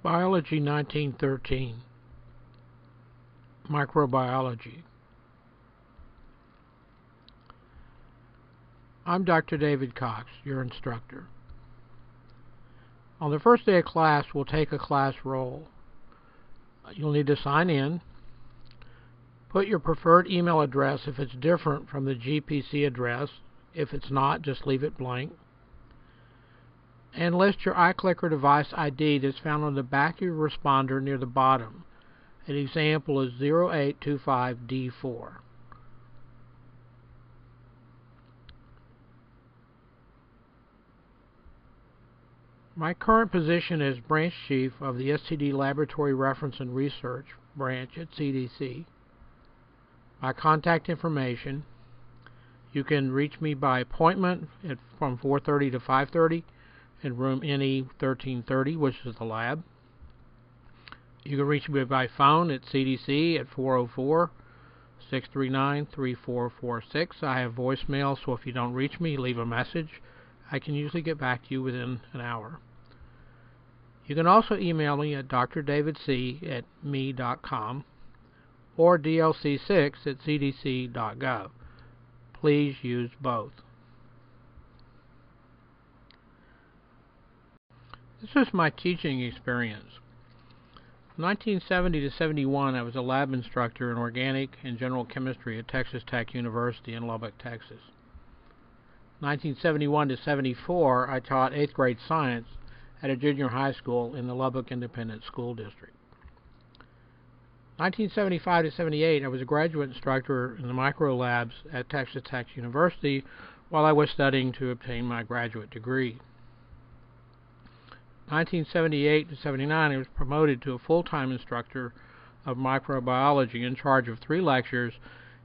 Biology 1913, Microbiology. I'm Dr. David Cox, your instructor. On the first day of class, we'll take a class roll. You'll need to sign in. Put your preferred email address if it's different from the GPC address. If it's not, just leave it blank. And list your iClicker device ID that's found on the back of your responder near the bottom. An example is 0825D4. My current position is Branch Chief of the STD Laboratory Reference and Research Branch at CDC. My contact information: you can reach me by appointment from 4:30 to 5:30 in room NE 1330, which is the lab. You can reach me by phone at CDC at 404-639-3446. I have voicemail, so if you don't reach me, leave a message. I can usually get back to you within an hour. You can also email me at drdavidc@me.com or dlc6@cdc.gov. Please use both. This is my teaching experience. From 1970 to 71, I was a lab instructor in organic and general chemistry at Texas Tech University in Lubbock, Texas. 1971 to 74, I taught 8th grade science at a junior high school in the Lubbock Independent School District. 1975 to 78, I was a graduate instructor in the micro labs at Texas Tech University while I was studying to obtain my graduate degree. 1978 to 79, I was promoted to a full-time instructor of microbiology in charge of 3 lectures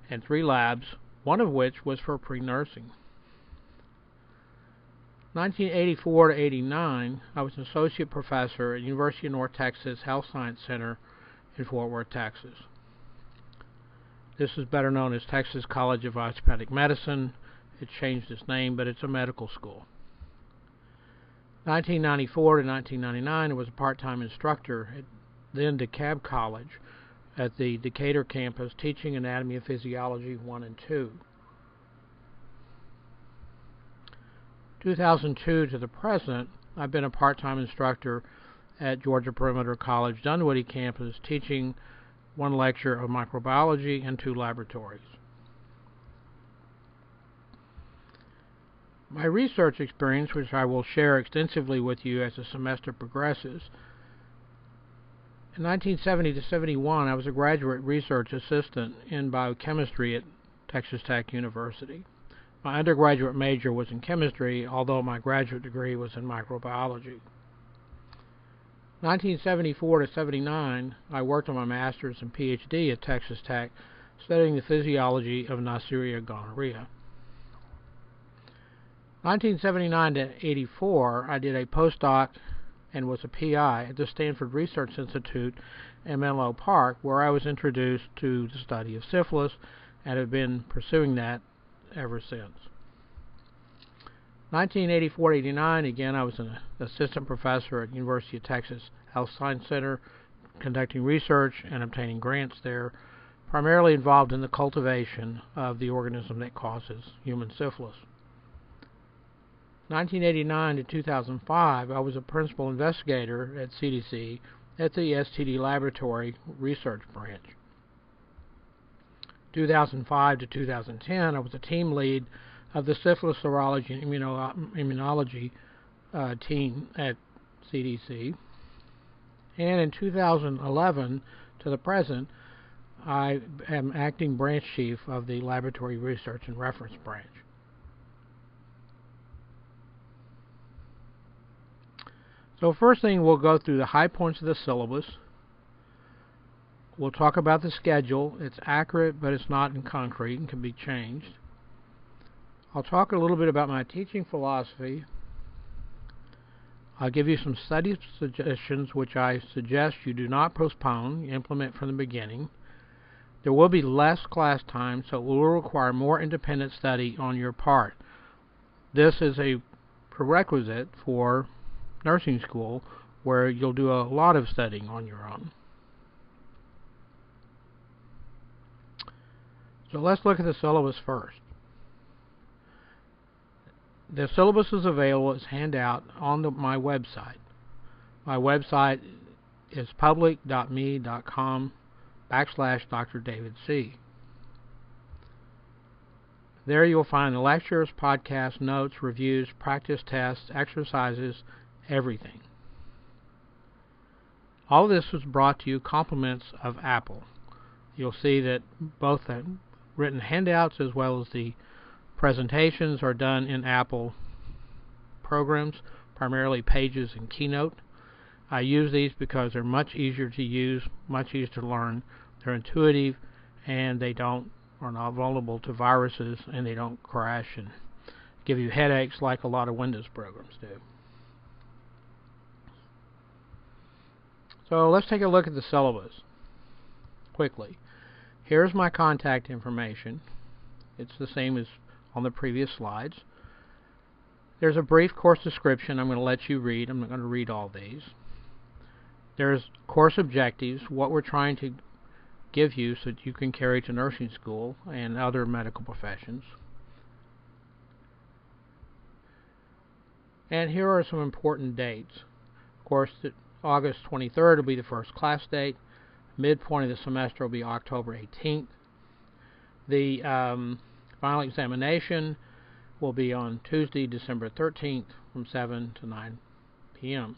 and 3 labs, one of which was for pre-nursing. 1984 to 89, I was an associate professor at University of North Texas Health Science Center in Fort Worth, Texas. This is better known as Texas College of Osteopathic Medicine. It changed its name, but it's a medical school. 1994 to 1999, I was a part-time instructor at then DeKalb College at the Decatur campus, teaching Anatomy and Physiology 1 and 2. 2002 to the present, I've been a part-time instructor at Georgia Perimeter College Dunwoody campus, teaching 1 lecture of microbiology and 2 laboratories. My research experience, which I will share extensively with you as the semester progresses. In 1970 to 71, I was a graduate research assistant in biochemistry at Texas Tech University. My undergraduate major was in chemistry, although my graduate degree was in microbiology. 1974 to 79, I worked on my master's and PhD at Texas Tech, studying the physiology of Neisseria gonorrhea. 1979 to 84, I did a postdoc and was a PI at the Stanford Research Institute in Menlo Park, where I was introduced to the study of syphilis and have been pursuing that ever since. 1984 to 89, again, I was an assistant professor at University of Texas Health Science Center, conducting research and obtaining grants there, primarily involved in the cultivation of the organism that causes human syphilis. 1989 to 2005, I was a principal investigator at CDC at the STD Laboratory Research Branch. 2005 to 2010, I was a team lead of the syphilis serology and immunology team at CDC. And in 2011 to the present, I am acting branch chief of the Laboratory Research and Reference Branch. So first thing, we'll go through the high points of the syllabus. We'll talk about the schedule. It's accurate, but it's not in concrete and can be changed. I'll talk a little bit about my teaching philosophy. I'll give you some study suggestions, which I suggest you do not postpone, you implement from the beginning. There will be less class time, so it will require more independent study on your part. This is a prerequisite for nursing school, where you'll do a lot of studying on your own. So let's look at the syllabus first. The syllabus is available as handout on my website. My website is public.me.com/Dr. David C. There you'll find the lectures, podcasts, notes, reviews, practice tests, exercises, everything. All of this was brought to you compliments of Apple. You'll see that both the written handouts as well as the presentations are done in Apple programs, primarily Pages and Keynote. I use these because they're much easier to use, much easier to learn. They're intuitive, and they are not vulnerable to viruses, and they don't crash and give you headaches like a lot of Windows programs do. So let's take a look at the syllabus quickly. Here's my contact information. It's the same as on the previous slides. There's a brief course description I'm going to let you read. I'm not going to read all these. There's course objectives, what we're trying to give you so that you can carry to nursing school and other medical professions. And here are some important dates. Of course, August 23rd will be the first class date. Midpoint of the semester will be October 18th. The final examination will be on Tuesday, December 13th from 7 to 9 p.m.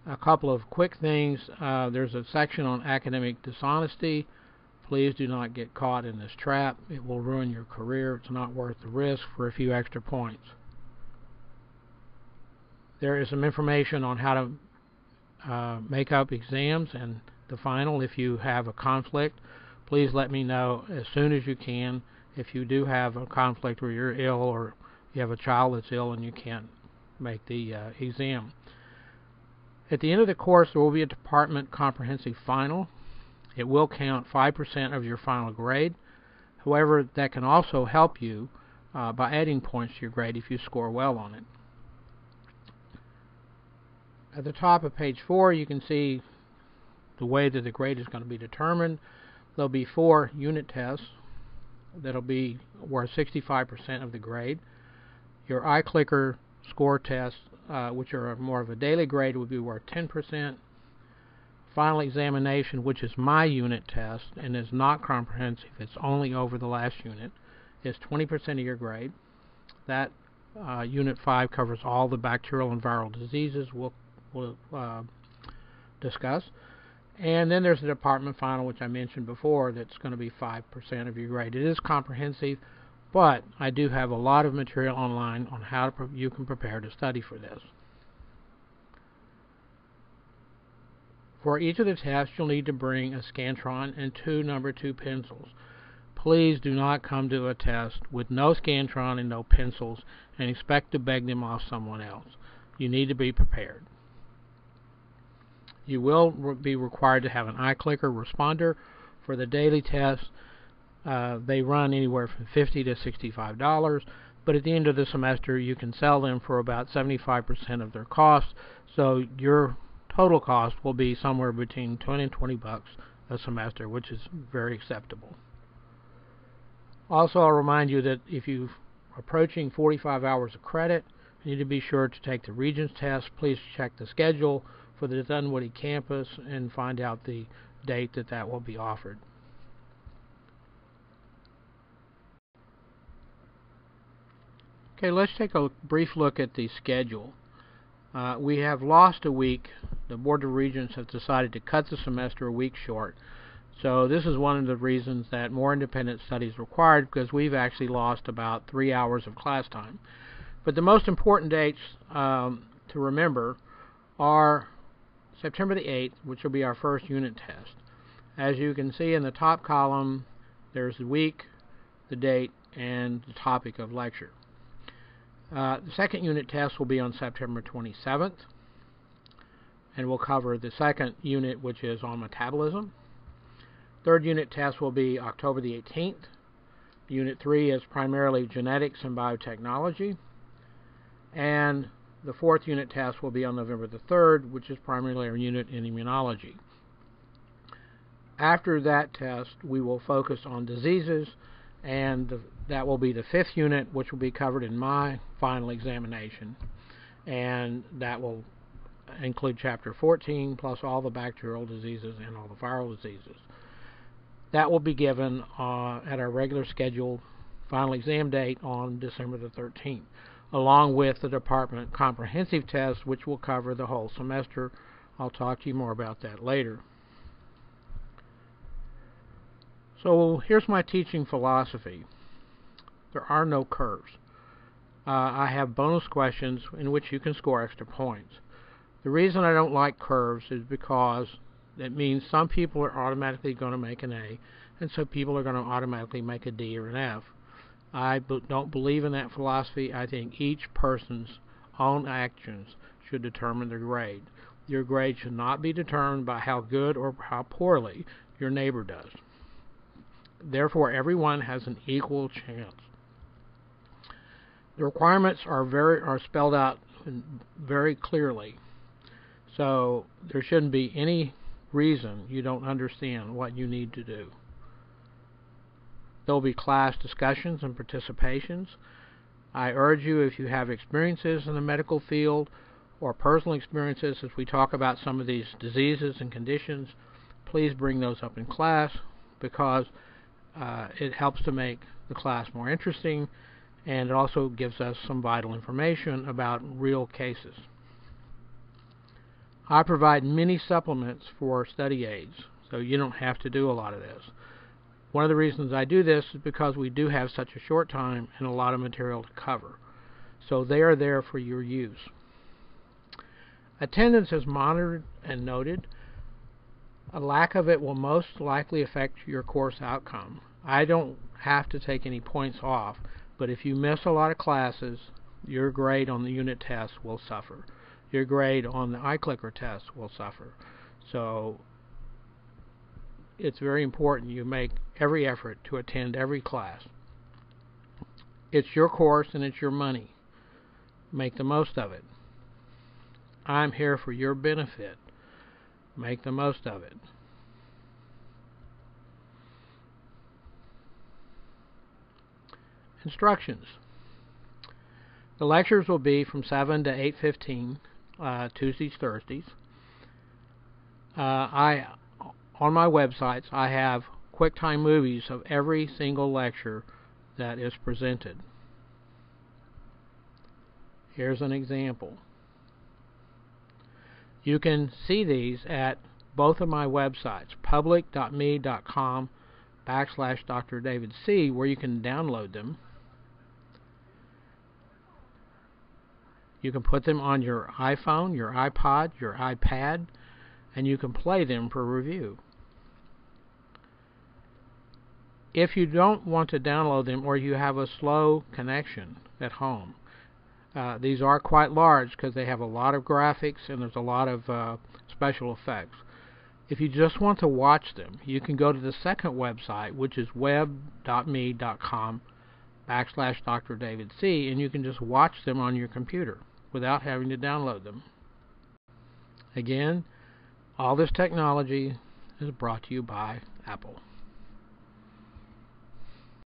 A couple of quick things. There's a section on academic dishonesty. Please do not get caught in this trap. It will ruin your career. It's not worth the risk for a few extra points. There is some information on how to make up exams and the final. If you have a conflict, please let me know as soon as you can. If you do have a conflict where you're ill or you have a child that's ill and you can't make the exam. At the end of the course, there will be a department comprehensive final. It will count 5% of your final grade. However, that can also help you by adding points to your grade if you score well on it. At the top of page 4, you can see the way that the grade is going to be determined. There'll be 4 unit tests that'll be worth 65% of the grade. Your iClicker score tests, which are more of a daily grade, will be worth 10%. Final examination, which is my unit test and is not comprehensive, it's only over the last unit, is 20% of your grade. That unit 5 covers all the bacterial and viral diseases we'll discuss. And then there's the department final, which I mentioned before, that's going to be 5% of your grade. It is comprehensive, but I do have a lot of material online on how you can prepare to study for this. For each of the tests, you'll need to bring a Scantron and 2 number 2 pencils. Please do not come to a test with no Scantron and no pencils and expect to beg them off someone else. You need to be prepared. You will be required to have an iClicker responder for the daily tests. They run anywhere from $50 to $65, but at the end of the semester you can sell them for about 75% of their cost, so your total cost will be somewhere between $20 and $20 a semester, which is very acceptable. Also, I'll remind you that if you're approaching 45 hours of credit, you need to be sure to take the Regents test. Please check the schedule for the Dunwoody campus and find out the date that will be offered. Okay, let's take a brief look at the schedule. We have lost a week. The Board of Regents has decided to cut the semester a week short. So this is one of the reasons that more independent study is required, because we've actually lost about 3 hours of class time. But the most important dates to remember are September the 8th, which will be our first unit test. As you can see in the top column, there's the week, the date, and the topic of lecture. The second unit test will be on September 27th, and we'll cover the second unit, which is on metabolism. Third unit test will be October the 18th. Unit 3 is primarily genetics and biotechnology. And the 4th unit test will be on November the 3rd, which is primarily our unit in immunology. After that test, we will focus on diseases, and that will be the 5th unit, which will be covered in my final examination. And that will include Chapter 14, plus all the bacterial diseases and all the viral diseases. That will be given at our regular scheduled final exam date on December the 13th, along with the department comprehensive test, which will cover the whole semester. I'll talk to you more about that later. So here's my teaching philosophy. There are no curves. I have bonus questions in which you can score extra points. The reason I don't like curves is because it means some people are automatically going to make an A, and some people are going to automatically make a D or an F. I don't believe in that philosophy. I think each person's own actions should determine their grade. Your grade should not be determined by how good or how poorly your neighbor does. Therefore, everyone has an equal chance. The requirements are spelled out very clearly, so there shouldn't be any reason you don't understand what you need to do. There will be class discussions and participations. I urge you, if you have experiences in the medical field or personal experiences as we talk about some of these diseases and conditions, please bring those up in class, because it helps to make the class more interesting, and it also gives us some vital information about real cases. I provide many supplements for study aids, so you don't have to do a lot of this. One of the reasons I do this is because we do have such a short time and a lot of material to cover. So they are there for your use. Attendance is monitored and noted. A lack of it will most likely affect your course outcome. I don't have to take any points off, but if you miss a lot of classes, your grade on the unit test will suffer. Your grade on the iClicker test will suffer. So it's very important you make every effort to attend every class. It's your course and it's your money. Make the most of it. I'm here for your benefit. Make the most of it. Instructions. The lectures will be from 7 to 8:15, Tuesdays, Thursdays. On my websites, I have QuickTime movies of every single lecture that is presented. Here's an example. You can see these at both of my websites, public.me.com/Dr. David C, where you can download them. You can put them on your iPhone, your iPod, your iPad, and you can play them for review. If you don't want to download them, or you have a slow connection at home, these are quite large because they have a lot of graphics and there's a lot of special effects. If you just want to watch them, you can go to the second website, which is web.me.com/Dr. David C, and you can just watch them on your computer without having to download them. Again, all this technology is brought to you by Apple.